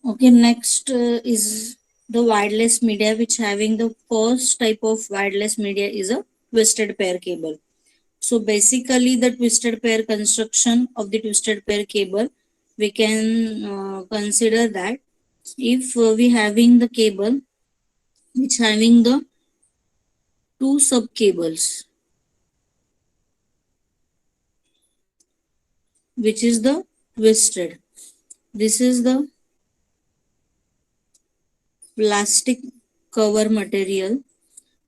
Okay, next is the wireless media, which having the first type of wireless media is a twisted pair cable. So basically, the twisted pair construction of the twisted pair cable, we can consider that if we having the cable which having the two sub cables, which is the twisted. This is the plastic cover material.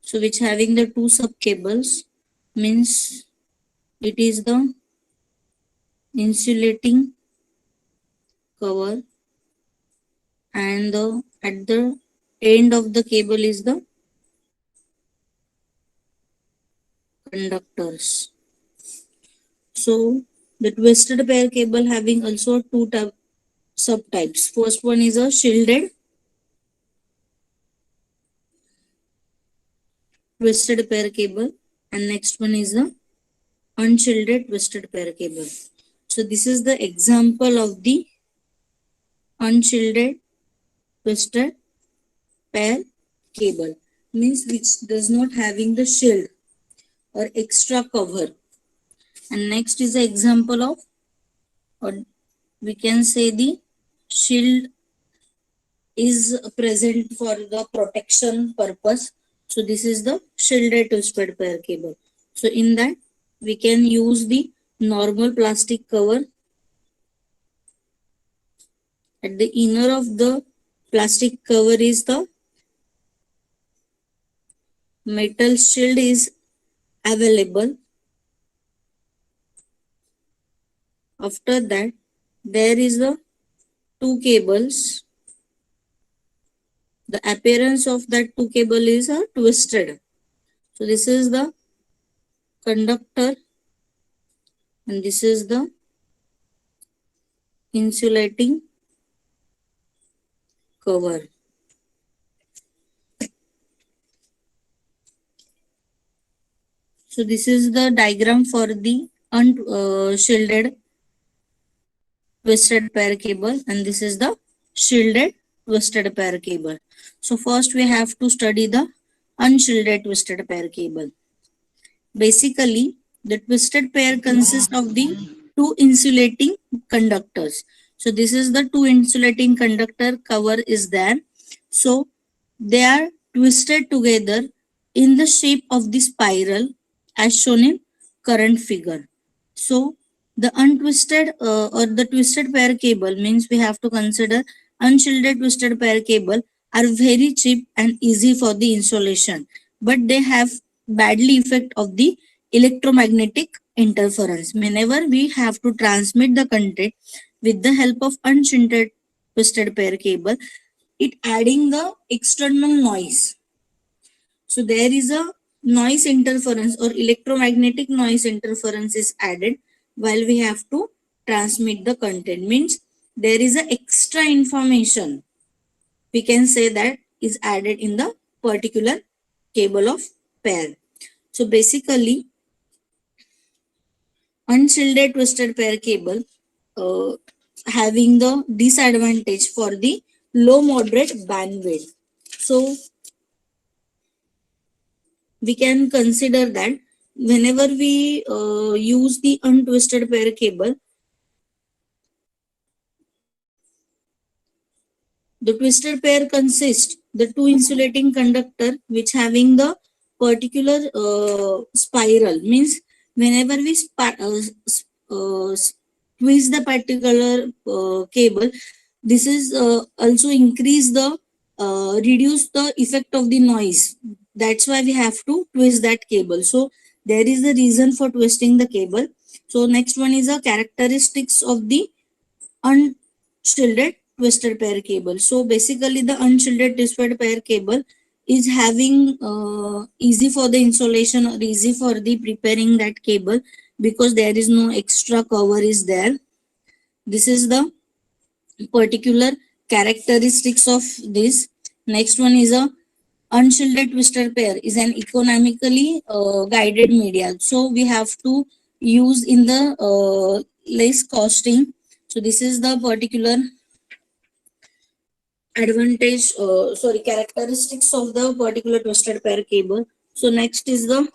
So which having the two sub cables means it is the insulating cover, and the at the end of the cable is the conductors. So the twisted pair cable having also two subtypes. First one is a shielded twisted pair cable, and next one is the unshielded twisted pair cable. So this is the example of the unshielded twisted pair cable, means which does not having the shield or extra cover. And next is the example of, or we can say the shield is present for the protection purpose. So this is the shielded twisted pair cable. So in that we can use the normal plastic cover. At the inner of the plastic cover is the metal shield is available. After that, there is the two cables. The appearance of that two cable is twisted. So this is the conductor, and this is the insulating cover. So this is the diagram for the unshielded twisted pair cable, and this is the shielded twisted pair cable. So first we have to study the unshielded twisted pair cable. Basically, the twisted pair consists of the two insulating conductors. So this is the two insulating conductor cover is there. So they are twisted together in the shape of the spiral as shown in current figure. So the untwisted or the twisted pair cable means we have to consider unshielded twisted pair cable are very cheap and easy for the installation, but they have badly effect of the electromagnetic interference. Whenever we have to transmit the content with the help of unshielded twisted pair cable, it adding the external noise. So there is a noise interference or electromagnetic noise interference is added while we have to transmit the content. Means there is a extra information, we can say, that is added in the particular cable of pair. So basically, unshielded twisted pair cable uh, having the disadvantage for the low moderate bandwidth. So we can consider that whenever we use the untwisted pair cable, the twisted pair consists the two insulating conductor which having the particular spiral, means whenever we twist the particular cable, this is also increase the reduce the effect of the noise. That's why we have to twist that cable. So there is the reason for twisting the cable. So next one is a characteristics of the unshielded twisted pair cable. So basically the unshielded twisted pair cable is having easy for the installation or easy for the preparing that cable because there is no extra cover is there. This is the particular characteristics of this. Next one is a unshielded twisted pair is an economically guided media. So we have to use in the less costing. So this is the particular characteristics of the particular twisted pair cable. So next is the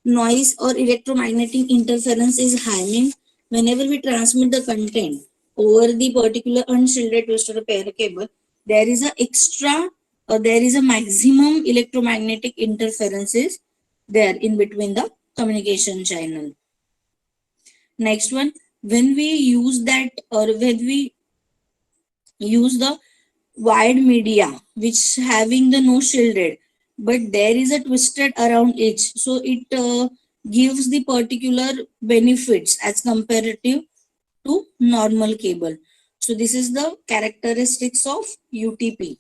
noise or electromagnetic interference is high. Means whenever we transmit the content over the particular unshielded twisted pair cable, there is a extra or there is a maximum electromagnetic interferences there in between the communication channel. Next one, when we use that or when we use the wide media which having the no shielded, but there is a twisted around it, so it gives the particular benefits as comparative to normal cable. So this is the characteristics of UTP.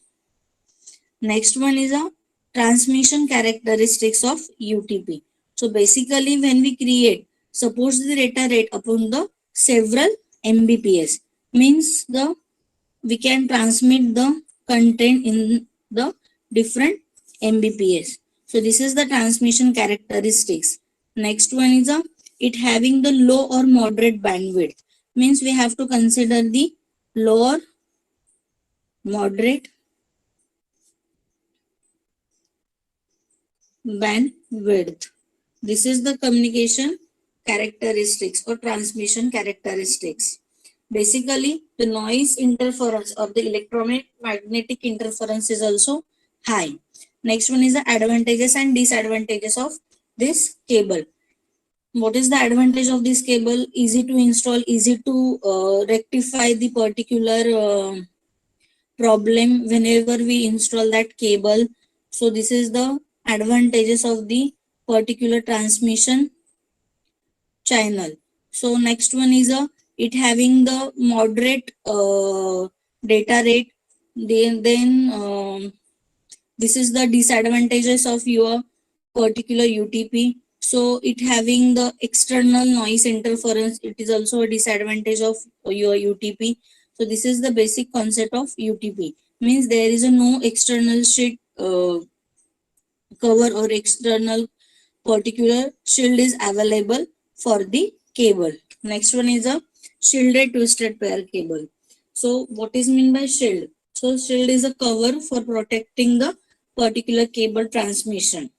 Next one is a transmission characteristics of UTP. So basically when we create, suppose the data rate upon the several Mbps, means the we can transmit the content in the different Mbps. So this is the transmission characteristics. Next one is it having the low or moderate bandwidth, means we have to consider the low or moderate bandwidth. This is the communication characteristics or transmission characteristics. Basically, the noise interference or the electromagnetic interference is also high. Next one is the advantages and disadvantages of this cable. What is the advantage of this cable? Easy to install, easy to rectify the particular problem whenever we install that cable. So this is the advantages of the particular transmission channel. So next one is it having the moderate data rate. Then this is the disadvantages of your particular UTP. So it having the external noise interference, it is also a disadvantage of your UTP. So this is the basic concept of UTP. Means there is a no external sheet cover or external particular shield is available for the cable. Next one is a shielded twisted pair cable. So what is mean by shield? So shield is a cover for protecting the particular cable transmission.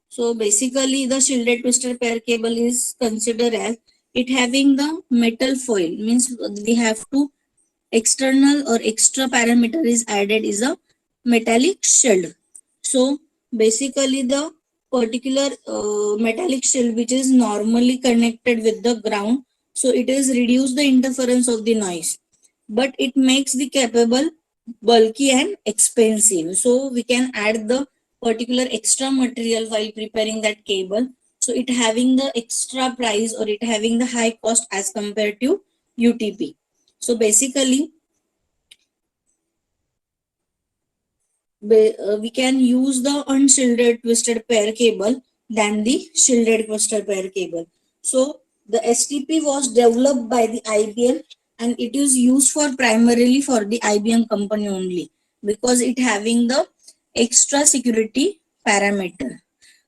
So basically the shielded twisted pair cable is considered as it having the metal foil, means we have to external or extra parameter is added is a metallic shield. So basically the particular metallic shield which is normally connected with the ground, so it is reduce the interference of the noise, but it makes the capable bulky and expensive. So we can add the particular extra material while preparing that cable. So it having the extra price or it having the high cost as compared to UTP. So basically we can use the unshielded twisted pair cable than the shielded twisted pair cable. So the STP was developed by the IBM and it is used for primarily for the IBM company only because it having the extra security parameter.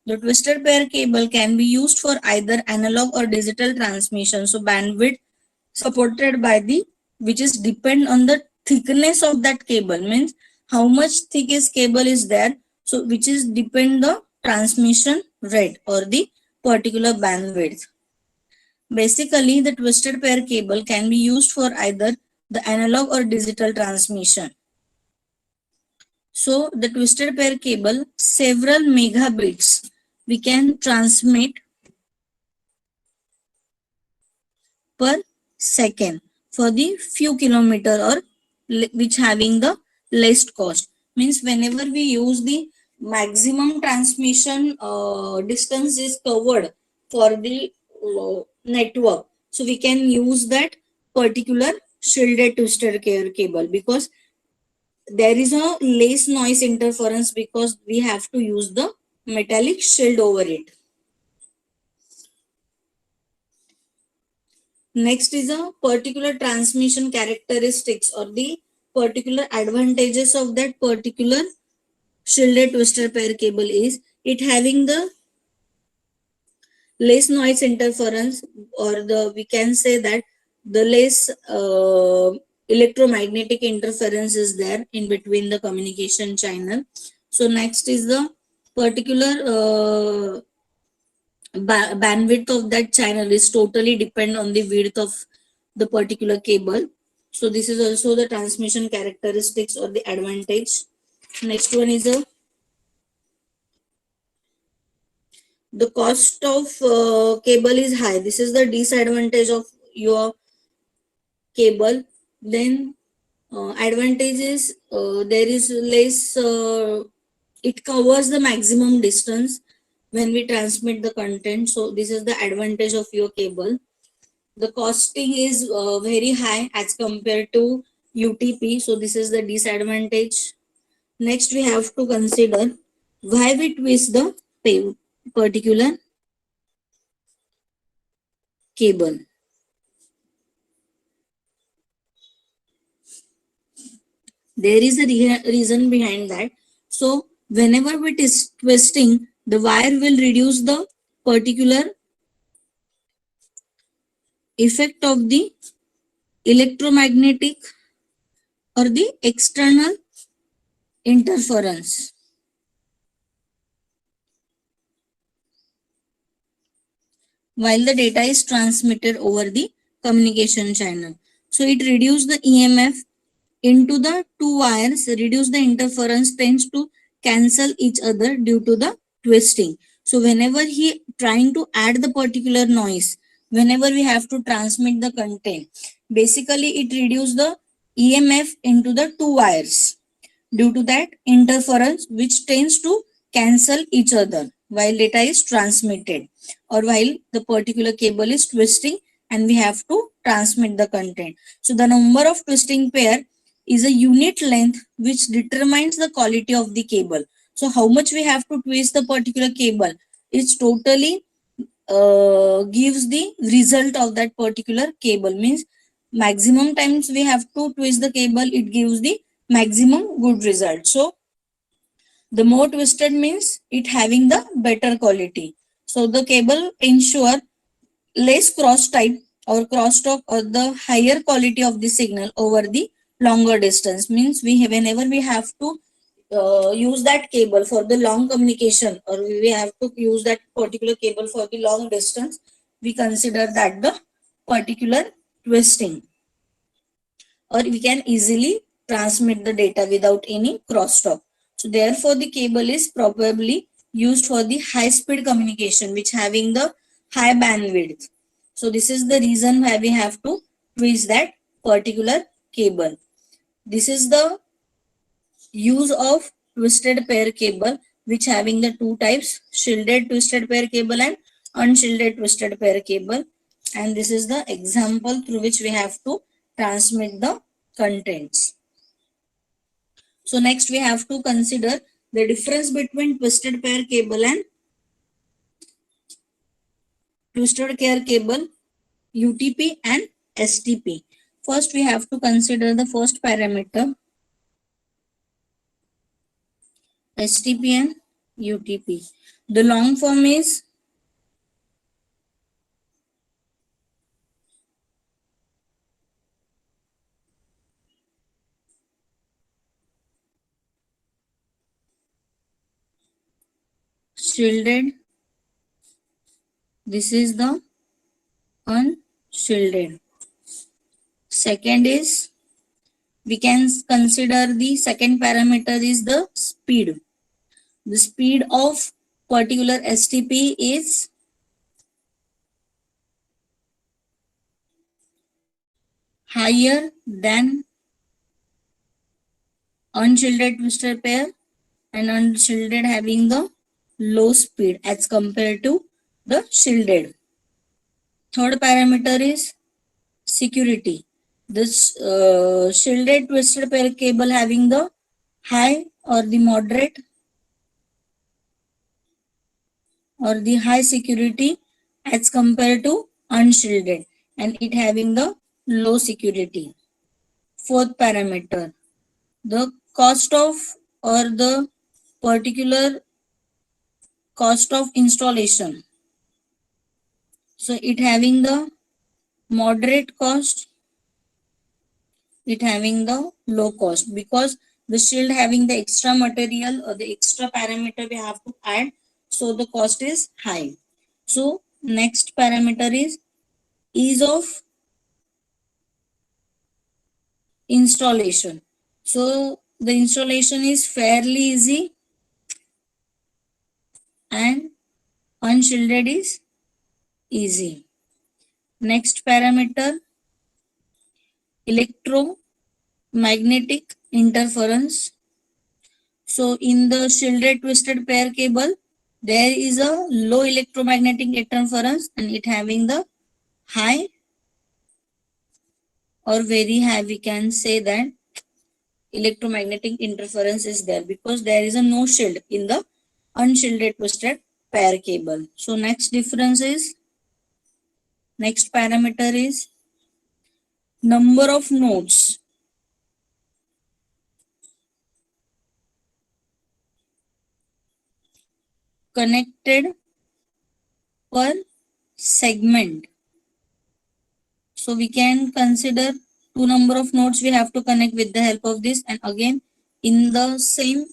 The twisted pair cable can be used for either analog or digital transmission. So bandwidth supported by the which is depend on the thickness of that cable, means how much thick is cable is there, so which is depend the transmission rate or the particular bandwidth. Basically the twisted pair cable can be used for either the analog or digital transmission. So the twisted pair cable several megabits we can transmit per second for the few kilometer or which having the least cost, means whenever we use the maximum transmission distance is covered for the network, so we can use that particular shielded twisted cable because there is a less noise interference because we have to use the metallic shield over it. Next is a particular transmission characteristics or the particular advantages of that particular shielded twisted pair cable is it having the less noise interference, or the we can say that the less electromagnetic interference is there in between the communication channel. So next is the particular bandwidth of that channel is totally depend on the width of the particular cable. So this is also the transmission characteristics or the advantage. Next one is the cost of cable is high. This is the disadvantage of your cable. Then advantage is there is less it covers the maximum distance when we transmit the content. So this is the advantage of your cable. The costing is very high as compared to UTP. So this is the disadvantage. Next, we have to consider why we twist the particular cable. There is a reason behind that. So whenever we twisting, the wire will reduce the particular effect of the electromagnetic or the external interference while the data is transmitted over the communication channel. So it reduces the EMF into the two wires, reduce the interference, tends to cancel each other due to the twisting. So whenever he trying to add the particular noise, whenever we have to transmit the content, basically it reduce the EMF into the two wires due to that interference which tends to cancel each other while data is transmitted or while the particular cable is twisting and we have to transmit the content. So the number of twisting pair is a unit length which determines the quality of the cable. So how much we have to twist the particular cable is totally gives the result of that particular cable. Means maximum times we have to twist the cable, it gives the maximum good result. So the more twisted means it having the better quality. So the cable ensure less cross type or crosstalk or the higher quality of the signal over the longer distance. Means we have, whenever we have to use that cable for the long communication or we have to use that particular cable for the long distance, we consider that the particular twisting, or we can easily transmit the data without any crosstalk. So therefore the cable is probably used for the high speed communication which having the high bandwidth. So this is the reason why we have to twist that particular cable. This is the use of twisted pair cable which having the two types, shielded twisted pair cable and unshielded twisted pair cable. And this is the example through which we have to transmit the contents. So next we have to consider the difference between twisted pair cable and twisted pair cable, UTP and STP. First we have to consider the first parameter, STP and UTP. The long form is shielded. This is the unshielded. Second is, we can consider the second parameter is the speed. The speed of particular STP is higher than unshielded twisted pair, and unshielded having the low speed as compared to the shielded. Third parameter is security. This shielded twisted pair cable having the high or the moderate or the high security as compared to unshielded, and it having the low security. Fourth parameter, the cost of or the particular cost of installation. So it having the moderate cost, it having the low cost, because the shield having the extra material or the extra parameter we have to add, so the cost is high. So next parameter is ease of installation. So the installation is fairly easy and unshielded is easy. Next parameter, electromagnetic interference. So in the shielded twisted pair cable, there is a low electromagnetic interference and it having the high or very high, we can say that electromagnetic interference is there because there is a no shield in the unshielded twisted pair cable. So next parameter is number of nodes connected per segment. So we can consider two number of nodes we have to connect with the help of this, and again in the same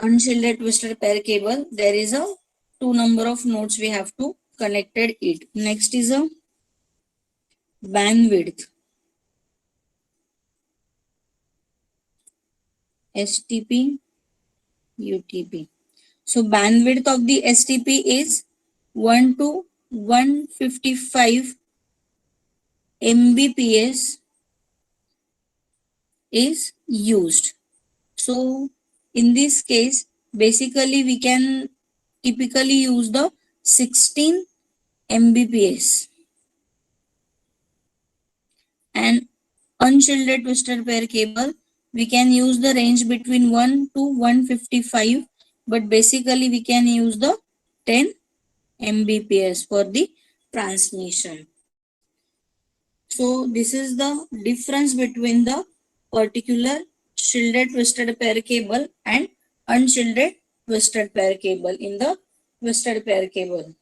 unshielded twisted pair cable there is a two number of nodes we have to connected it. Next is a bandwidth, STP, UTP. So bandwidth of the STP is 1 to 155 Mbps is used. So in this case, basically we can typically use the 16 Mbps. And unshielded twisted pair cable, we can use the range between 1 to 155, but basically we can use the 10 Mbps for the transmission. So this is the difference between the particular shielded twisted pair cable and unshielded twisted pair cable in the twisted pair cable.